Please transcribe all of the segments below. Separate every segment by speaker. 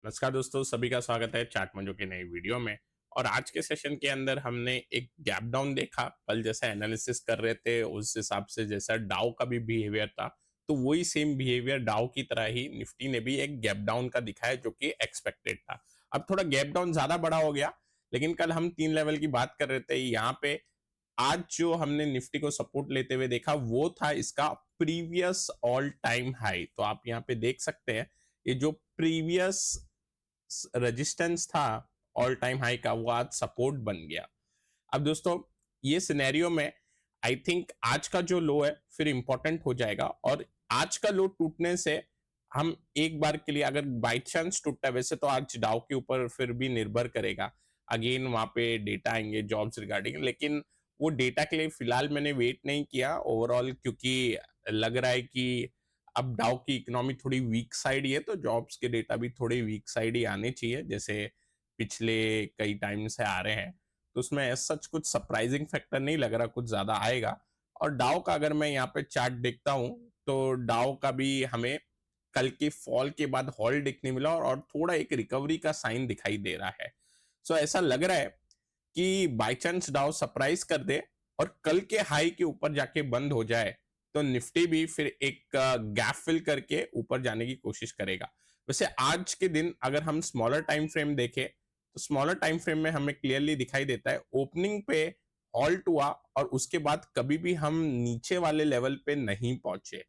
Speaker 1: नमस्कार दोस्तों, सभी का स्वागत है चाट मंजो की नई वीडियो में। और आज के सेशन के अंदर हमने एक गैप डाउन देखा। कल जैसा एनालिसिस कर रहे थे उस हिसाब से जैसा डाउ का भी बिहेवियर था, तो वही सेम बिहेवियर डाउ की तरह ही निफ्टी ने भी एक गैप डाउन का दिखाया जो कि एक्सपेक्टेड था। अब थोड़ा गैप डाउन ज्यादा बड़ा हो गया, लेकिन कल हम 3 लेवल की बात कर रहे थे यहाँ पे। आज जो हमने निफ्टी को सपोर्ट लेते हुए देखा वो था इसका प्रीवियस ऑल टाइम हाई। तो आप यहाँ पे देख सकते हैं ये जो प्रीवियस रेजिस्टेंस था ऑल टाइम हाई का, वो आज सपोर्ट बन गया। अब दोस्तों ये सिनेरियो में आई थिंक आज का जो लो है फिर इंपॉर्टेंट हो जाएगा, और आज का लो टूटने से हम एक बार के लिए अगर बाई चांस टूटता है, वैसे तो आज डाउ के ऊपर फिर भी निर्भर करेगा, अगेन वहां पे डेटा आएंगे जॉब्स रिगार्डिंग, लेकिन वो डेटा के लिए फिलहाल मैंने वेट नहीं किया ओवरऑल, क्योंकि लग रहा है कि अब डाउ की इकोनॉमी थोड़ी वीक साइड ही है, तो जॉब्स के डेटा भी थोड़ी वीक साइड ही आने चाहिए, जैसे पिछले कई टाइम से आ रहे हैं। तो उसमें सच कुछ सरप्राइजिंग फैक्टर नहीं लग रहा कुछ ज्यादा आएगा। और डाउ का अगर मैं यहाँ पे चार्ट देखता हूं, तो डाउ का भी हमें कल के फॉल के बाद हॉल दिखने मिला, और थोड़ा एक रिकवरी का साइन दिखाई दे रहा है। सो ऐसा लग रहा है कि बाई चांस डाउ सरप्राइज कर दे और कल के हाई के ऊपर जाके बंद हो जाए, तो निफ्टी भी फिर एक गैप फिल करके ऊपर जाने की कोशिश करेगा। वैसे आज के दिन अगर हम स्मॉलर टाइम फ्रेम देखें, तो स्मॉलर टाइम फ्रेम में हमें क्लियरली दिखाई देता है ओपनिंग पे हॉल्ट हुआ, और उसके बाद कभी भी हम नीचे वाले लेवल पे नहीं पहुंचे।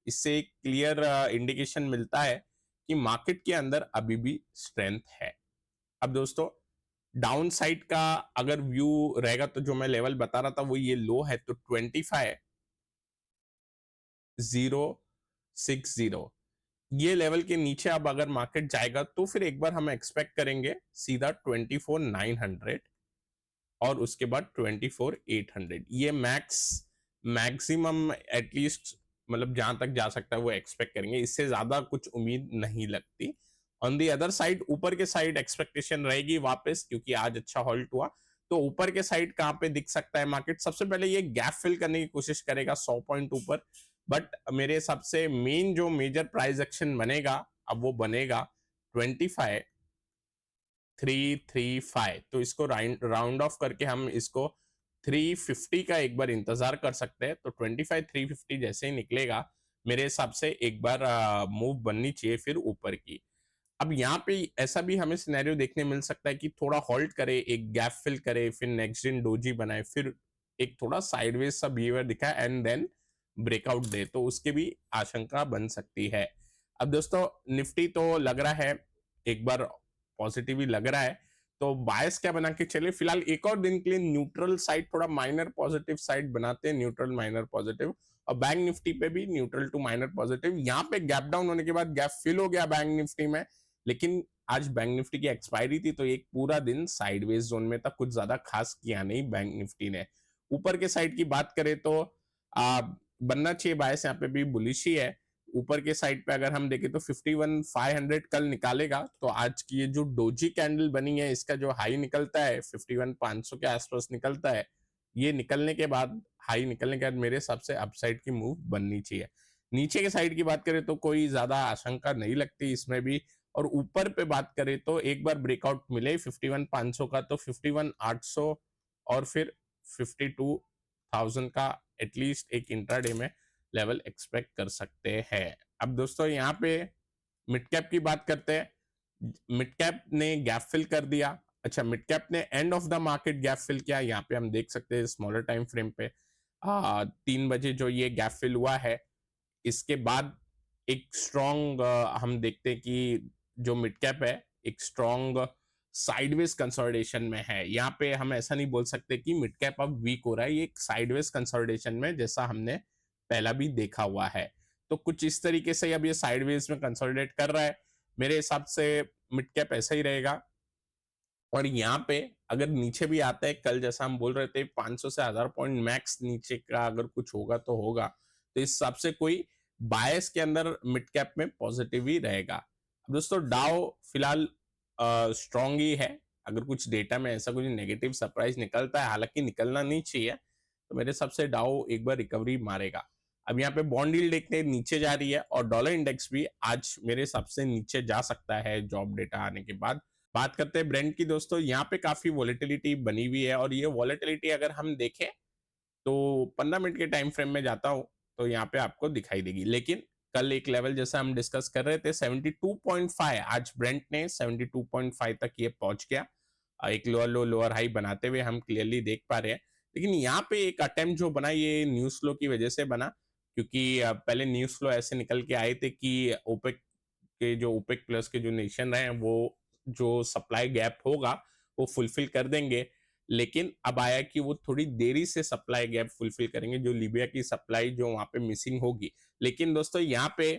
Speaker 1: इससे एक क्लियर इंडिकेशन मिलता है कि मार्केट के अंदर अभी भी स्ट्रेंथ है। अब दोस्तों डाउन साइड का अगर व्यू रहेगा, तो जो मैं लेवल बता रहा था वो ये लो है, तो 25,060 ये लेवल के नीचे अब अगर मार्केट जाएगा, तो फिर एक बार हम एक्सपेक्ट करेंगे सीधा 24,900, और उसके बाद 24,800। ये मैक्सिमम एटलीस्ट, मतलब जहां तक जा सकता है वो एक्सपेक्ट करेंगे, इससे ज्यादा कुछ उम्मीद नहीं लगती। ऑन दी अदर साइड ऊपर के साइड एक्सपेक्टेशन रहेगी वापस, क्योंकि आज अच्छा हॉल्ट हुआ। तो ऊपर के साइड कहां पे दिख सकता है मार्केट, सबसे पहले ये गैप फिल करने की कोशिश करेगा 100 पॉइंट ऊपर। बट मेरे हिसाब से मेन जो मेजर प्राइस एक्शन बनेगा, अब वो बनेगा 25,335। तो इसको राउंड ऑफ करके हम इसको 350 का एक बार इंतजार कर सकते हैं। तो 25,350 जैसे ही निकलेगा, मेरे हिसाब से एक बार मूव बननी चाहिए फिर ऊपर की। अब यहाँ पे ऐसा भी हमें सिनेरियो देखने मिल सकता है कि थोड़ा हॉल्ट करे, एक गैप फिल करे, फिर नेक्स्ट दिन डोजी बनाए, फिर एक थोड़ा साइडवेज सा बिहेवियर दिखाए एंड देन ब्रेकआउट दे, तो उसकी भी आशंका बन सकती है। अब दोस्तों निफ्टी तो लग रहा है एक बार पॉजिटिव ही लग रहा है, तो बायस क्या बना के चले फिलहाल एक और दिन के लिए न्यूट्रल साइड, थोड़ा माइनर पॉजिटिव साइड बनाते हैं, न्यूट्रल माइनर पॉजिटिव। और बैंक निफ्टी पे भी न्यूट्रल टू माइनर पॉजिटिव। यहाँ पे गैप डाउन होने के बाद गैप फिल हो गया बैंक निफ्टी में, लेकिन आज बैंक निफ्टी की एक्सपायरी थी, तो एक पूरा दिन साइडवेज जोन में था, कुछ ज्यादा खास किया नहीं बैंक निफ्टी ने। ऊपर के साइड की बात करें तो आ, बनना चाहिए बायस, यहाँ पे भी बुलिश ही है। ऊपर के साइड पे अगर हम देखें तो 51,500 कल निकालेगा, तो आज की ये जो डोजी कैंडल बनी है, इसका जो हाई निकलता है 51,500 के आसपास निकलता है, ये निकलने के बाद, हाई निकलने के बाद मेरे हिसाब से अपसाइड की मूव बननी चाहिए। नीचे के साइड की बात करें तो कोई ज्यादा आशंका नहीं लगती इसमें भी। और ऊपर पे बात करें तो एक बार ब्रेकआउट मिले 51,500 का, तो 51,800 और फिर 52,000 का एटलीस्ट एक इंट्राडे में लेवल एक्सपेक्ट कर सकते हैं। अब दोस्तों यहाँ पे मिड कैप की बात करते हैं। मिड कैप ने गैप फिल कर दिया। अच्छा, मिड कैप ने end of the market gap fill किया, यहाँ पे हम देख सकते हैं स्मॉलर टाइम फ्रेम पे 3 बजे जो ये गैप फिल हुआ है, इसके बाद एक स्ट्रॉन्ग हम देखते हैं कि जो मिड कैप है एक स्ट्रॉन्ग साइडवेज कंसोलिडेशन में है। यहाँ पे हम ऐसा नहीं बोल सकते कि मिड कैप अब वीक हो रहा है, ये एक साइडवेज कंसोलिडेशन में, जैसा हमने पहला भी देखा हुआ है। तो कुछ इस तरीके से अब ये साइडवेज में कंसोलिडेट कर रहा है। मेरे हिसाब से मिड कैप ऐसा ही रहेगा। और यहाँ पे अगर नीचे भी आता है, कल जैसा हम बोल रहे थे 500 से 1000 पॉइंट मैक्स नीचे का अगर कुछ होगा तो होगा, तो इस हिसाब से कोई बायस के अंदर मिड कैप में पॉजिटिव ही रहेगा। अब दोस्तों डाउ फिलहाल स्ट्रॉन्ग ही है। अगर कुछ डेटा में ऐसा कुछ नेगेटिव सरप्राइज निकलता है, हालांकि निकलना नहीं चाहिए, तो मेरे हिसाब से डाउ एक बार रिकवरी मारेगा। अब यहाँ पे बॉन्ड यील्ड देखते नीचे जा रही है और डॉलर इंडेक्स भी आज मेरे हिसाब से नीचे जा सकता है जॉब डेटा आने के बाद। बात करते हैं ब्रेंट की दोस्तों, यहाँ पे काफी वॉलेटिलिटी बनी हुई है और ये वॉलेटिलिटी अगर हम देखें तो 15 मिनट के टाइम फ्रेम में जाता हूं तो यहाँ पे आपको दिखाई देगी। लेकिन कल एक लेवल जैसा हम डिस्कस कर रहे थे 72.5, आज ब्रेंट ने 72.5 तक ये पहुंच गया। एक लोअर लो लोअर हाई बनाते हुए हम क्लियरली देख पा रहे हैं। लेकिन यहाँ पे एक अटेम्प्ट जो बना ये न्यूज फ्लो की वजह से बना, क्योंकि पहले न्यूज फ्लो ऐसे निकल के आए थे कि ओपेक के जो ओपेक प्लस के जो नेशन रहे हैं वो जो सप्लाई गैप होगा वो फुलफिल कर देंगे। लेकिन अब आया कि वो थोड़ी देरी से सप्लाई गैप फुलफिल करेंगे, जो लीबिया की सप्लाई जो वहां पे मिसिंग होगी। लेकिन दोस्तों यहाँ पे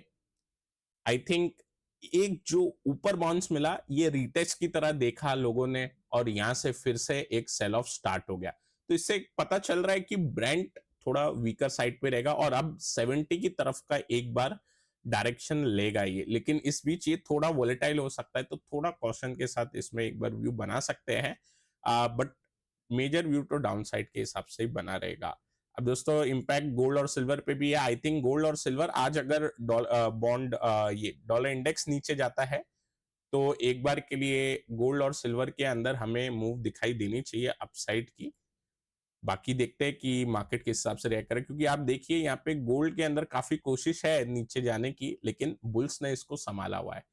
Speaker 1: आई थिंक एक जो ऊपर बाउंस मिला ये रिटेस्ट की तरह देखा लोगों ने और यहां से फिर से एक सेल ऑफ स्टार्ट हो गया। तो इससे पता चल रहा है कि ब्रेंट थोड़ा वीकर साइड पे रहेगा और अब 70 की तरफ का एक बार डायरेक्शन लेगा ये। लेकिन इस बीच ये थोड़ा वोलेटाइल हो सकता है, तो थोड़ा कॉशन के साथ इसमें एक बार व्यू बना सकते हैं। बट मेजर व्यू तो डाउन साइड के हिसाब से ही बना रहेगा। अब दोस्तों इम्पैक्ट गोल्ड और सिल्वर पे भी है। आई थिंक गोल्ड और सिल्वर आज अगर बॉन्ड ये डॉलर इंडेक्स नीचे जाता है तो एक बार के लिए गोल्ड और सिल्वर के अंदर हमें मूव दिखाई देनी चाहिए अपसाइड की। बाकी देखते हैं कि मार्केट किस हिसाब से रिएक्ट करे, क्योंकि आप देखिए यहाँ पे गोल्ड के अंदर काफी कोशिश है नीचे जाने की, लेकिन बुल्स ने इसको संभाला हुआ है।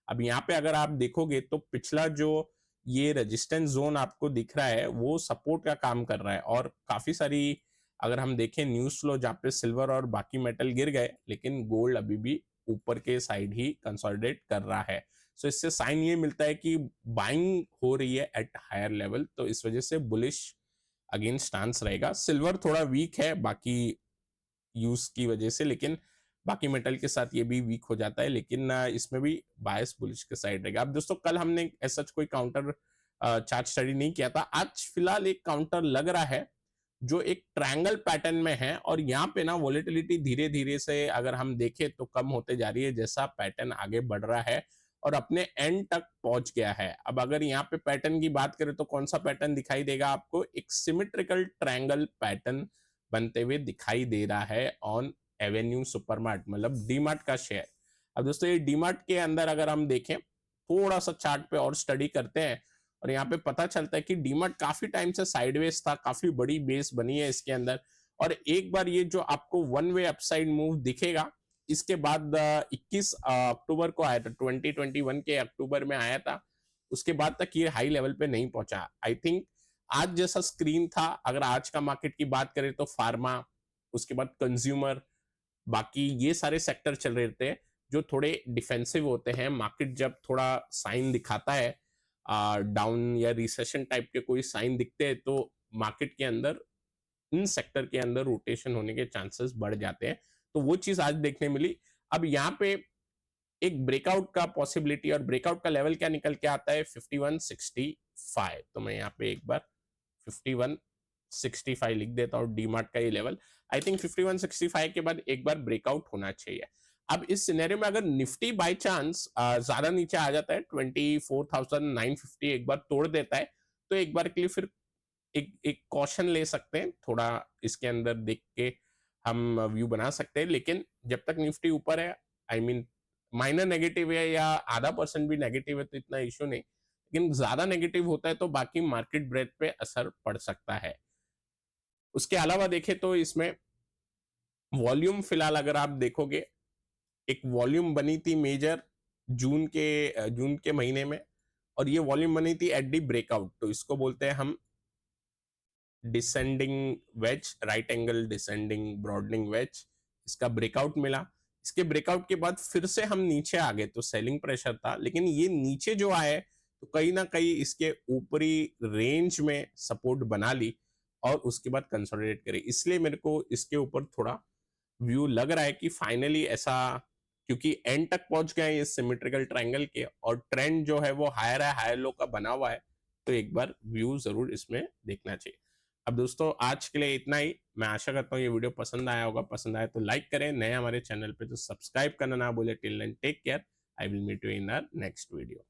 Speaker 1: अब यहाँ पे अगर आप देखोगे तो पिछला जो ये रेजिस्टेंस जोन आपको दिख रहा है वो सपोर्ट का काम कर रहा है और काफी सारी अगर हम देखें न्यूज फ्लो जहाँ पे सिल्वर और बाकी मेटल गिर गए लेकिन गोल्ड अभी भी ऊपर के साइड ही कंसोलिडेट कर रहा है। सो इससे साइन ये मिलता है कि बाइंग हो रही है एट हायर लेवल, तो इस वजह से बुलिश अगेंस्ट स्टांस रहेगा। सिल्वर थोड़ा वीक है बाकी यूज की वजह से, लेकिन बाकी मेटल के साथ ये भी वीक हो जाता है, लेकिन इसमें भी बायस बुलिश के साइड रहेगा। अब दोस्तों कल हमने ऐसा कोई काउंटर चार्ट स्टडी नहीं किया था, आज फिलहाल एक काउंटर लग रहा है जो एक ट्रायंगल पैटर्न में है और यहाँ पे ना वोलेटिलिटी धीरे धीरे से अगर हम देखें तो कम होते जा रही है जैसा पैटर्न आगे बढ़ रहा है और अपने एंड तक पहुंच गया है। अब अगर यहाँ पे पैटर्न की बात करें तो कौन सा पैटर्न दिखाई देगा आपको, एक सिमेट्रिकल ट्रायंगल पैटर्न बनते हुए दिखाई दे रहा है ऑन एवेन्यू सुपरमार्ट, मतलब डीमार्ट का शेयर। अब दोस्तों ये डीमार्ट के अंदर अगर हम देखें थोड़ा सा चार्ट पे और स्टडी करते हैं और यहाँ पे पता चलता है कि डीमार्ट काफी टाइम से साइडवेज था, काफी बड़ी बेस बनी है इसके अंदर और एक बार ये जो आपको वन वे अपसाइड मूव दिखेगा इसके बाद 21 अक्टूबर को आया था, 2021 के अक्टूबर में आया था, उसके बाद तक ये हाई लेवल पे नहीं पहुंचा। आई थिंक आज जैसा स्क्रीन था, अगर आज का मार्केट की बात करें तो फार्मा, उसके बाद कंज्यूमर, बाकी ये सारे सेक्टर चल रहे थे जो थोड़े डिफेंसिव होते हैं। मार्केट जब थोड़ा साइन दिखाता है डाउन या रिसेशन टाइप के कोई साइन दिखते हैं तो मार्केट के अंदर इन सेक्टर के अंदर रोटेशन होने के चांसेस बढ़ जाते हैं, तो वो चीज आज देखने मिली। अब यहाँ पे एक ब्रेकआउट का पॉसिबिलिटी और ब्रेकआउट का लेवल क्या निकल के आता है 5165, तो मैं यहाँ पे एक बार 5165 लिख देता हूँ डीमार्ट का ये लेवल। आई थिंक 5165 के बाद एक बार ब्रेकआउट होना चाहिए। अब इस सिनेरियो में अगर निफ्टी बाय चांस ज्यादा नीचे आ जाता है 24,950 एक बार तोड़ देता है तो एक बार के लिए फिर एक एक कॉशन ले सकते हैं, थोड़ा इसके अंदर देख के हम व्यू बना सकते हैं। लेकिन जब तक निफ्टी ऊपर है आई मीन माइनर नेगेटिव है या आधा परसेंट भी नेगेटिव है तो इतना इश्यू नहीं, लेकिन ज्यादा नेगेटिव होता है तो बाकी मार्केट ब्रेथ पे असर पड़ सकता है। उसके अलावा देखें तो इसमें वॉल्यूम फिलहाल अगर आप देखोगे एक वॉल्यूम बनी थी मेजर जून के महीने में और ये वॉल्यूम बनी थी एट दी ब्रेकआउट, तो इसको बोलते हैं हम descending wedge, right angle descending broadening wedge. इसका ब्रेकआउट मिला, इसके ब्रेकआउट के बाद फिर से हम नीचे आ गए तो सेलिंग प्रेशर था, लेकिन ये नीचे जो आए तो कहीं ना कहीं इसके ऊपरी रेंज में सपोर्ट बना ली और उसके बाद कंसोलिडेट करी। इसलिए मेरे को इसके ऊपर थोड़ा व्यू लग रहा है कि फाइनली ऐसा, क्योंकि एंड तक पहुंच गए इस सिमेट्रिकल ट्रायंगल के और ट्रेंड जो है वो हायर है, हायर लो का बना हुआ है, तो एक बार व्यू जरूर इसमें देखना चाहिए। अब दोस्तों आज के लिए इतना ही, मैं आशा करता हूँ ये वीडियो पसंद आया होगा, पसंद आया तो लाइक करें, नए हमारे चैनल पे तो सब्सक्राइब करना ना भूले। Till then take care, I will meet you in our next video.